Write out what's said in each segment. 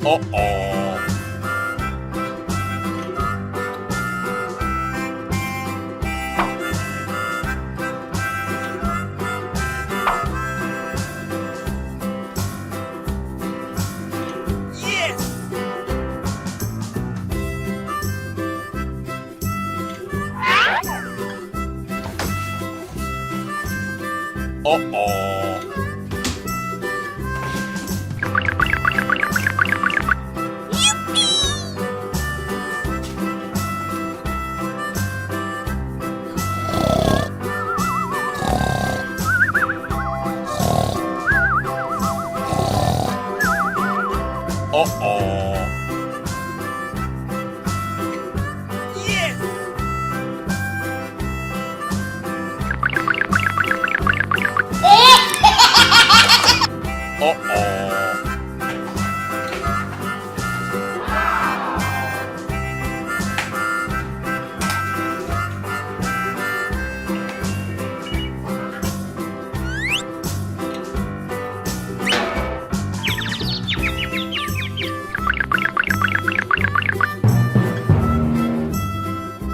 Uh-oh. Uh-oh. Uh-oh. Yes! Uh-oh.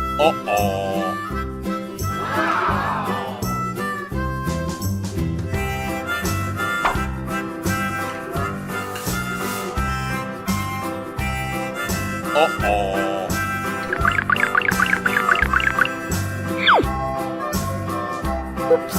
Uh-oh. Uh-oh. Oops.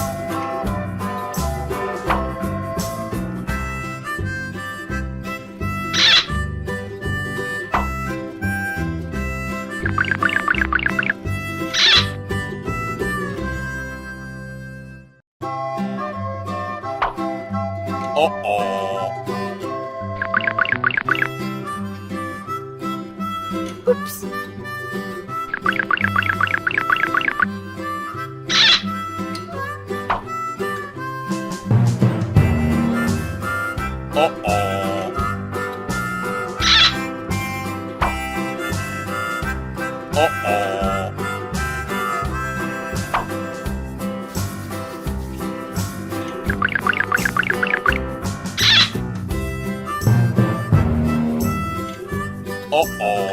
Uh-oh. Oops. Uh-oh. Uh-oh. Uh-oh.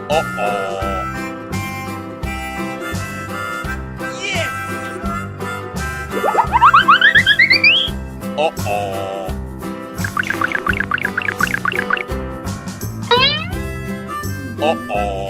Uh-oh. Uh-oh. Uh-oh.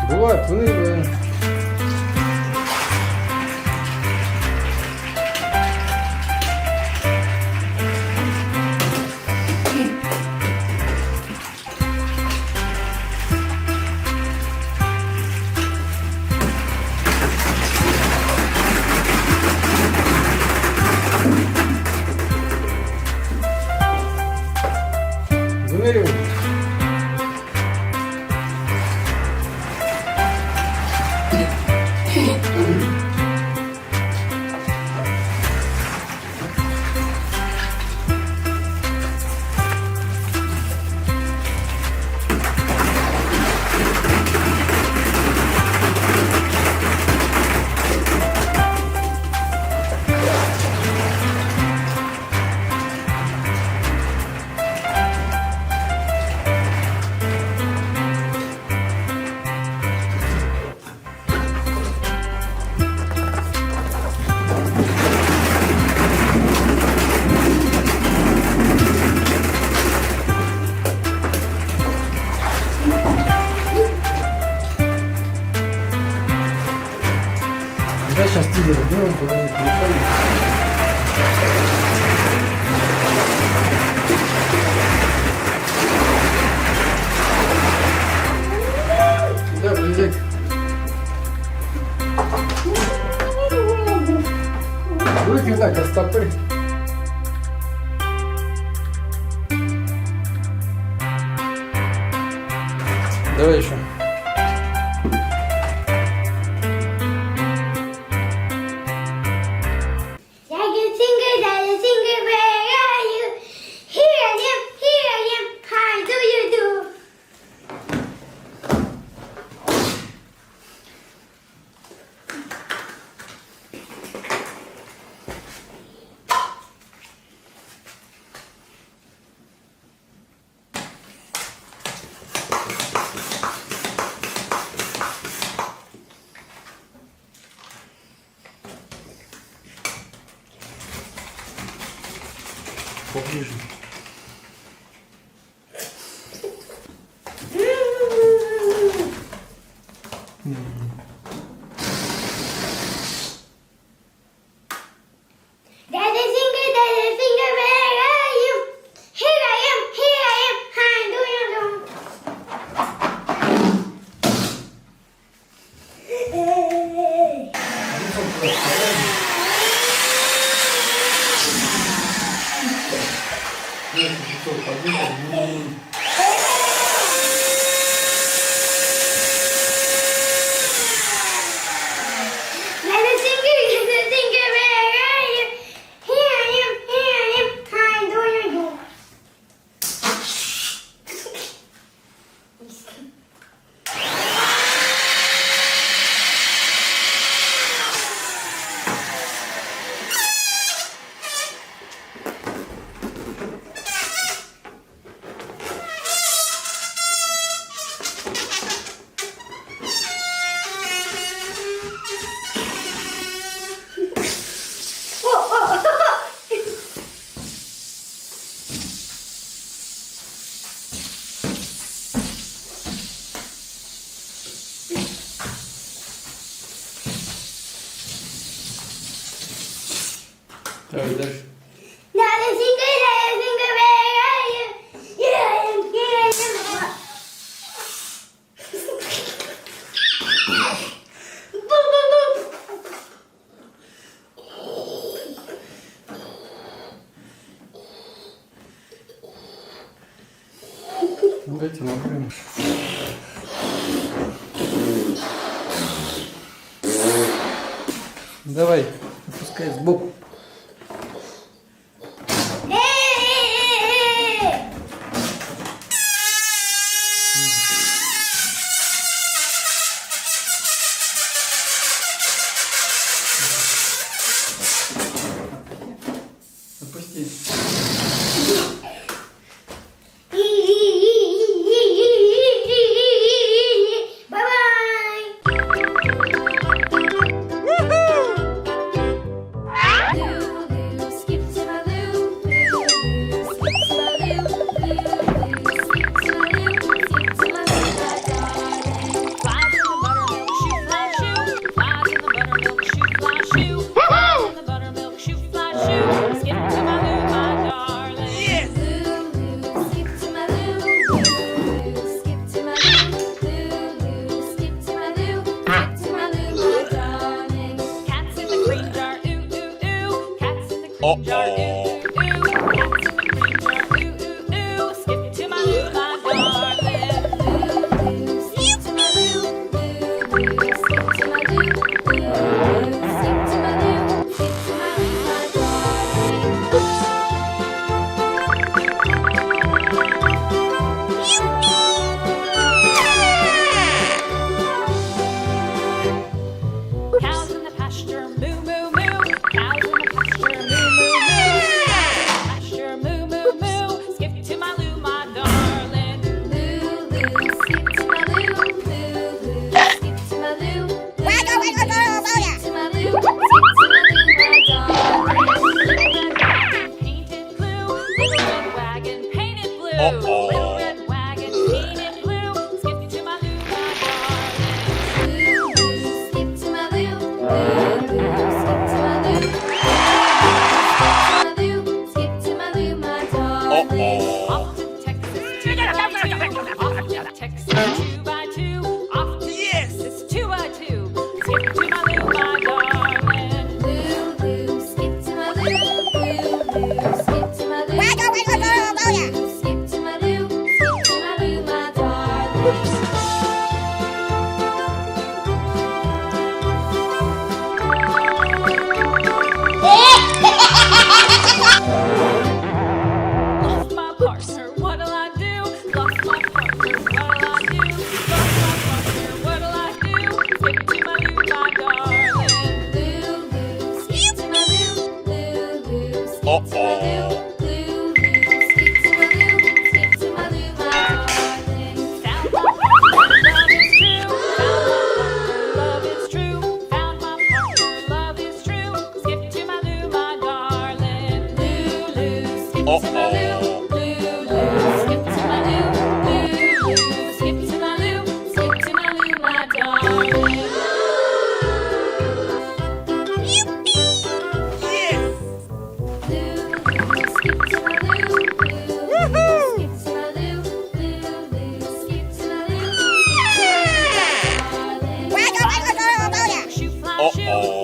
뭐가 돈을 왜? 눈 내리고. Сейчас тебе сделаем, куда не приходит. Да, близок. Руки так, от стопы. Давай еще. Поближе. Давай дальше. Дайте наберем. Давай, опускай сбоку. Опусти. Bye-bye. Uh-oh. jar. Ooh, ooh, ooh. Cats in the cream jar. Ooh, ooh, ooh. Skip to my loo, my darling. Skip to my loo, loo, skip to my loo, loo, skip to my loo, skip to my loo, my darling. Cows in the pasture, moo, moo, moo. Cows in the pasture, moo, moo, moo. Cows in the pasture, moo, moo, moo. Skip to my loo, my darling. Loo, loo, skip to my loo, loo, loo, skip to my loo, loo, skip to my loo, skip to my loo, my darling. Painted blue, little red wagon painted blue. Uh-oh. Little red wagon painted blue. Skip to my loo, my darling. Loo, loo, skip to my loo, loo, loo, skip to my loo, loo, skip to my loo, my darling. Uh-oh. Off to Texas, 2 by 2. Off to Texas, 2 by 2. Off to Texas, 2 by 2. Skip to my loo, my darling. Loo, loo, skip to my loo, loo, loo, skip to my loo, skip to my loo, skip to my loo, my darling. Lost my partner, what'll I do? Lost my partner, what'll I do? Lost my partner, what'll I do? Skip to my loo, my darling. Loo, loo, skip to my loo, loo, loo, skip to my loo, loo, loo, skip to my loo, skip to my loo, my darling. Found my partner, love is true. Found my partner, love is true. Found my partner, love is true. Skip to my loo, my darling. Loo, loo, skip to my loo. Loo, loo, skip to my loo. Loo, loo, skip to my loo. Skip to my loo, my darling. Shoe fly shoe,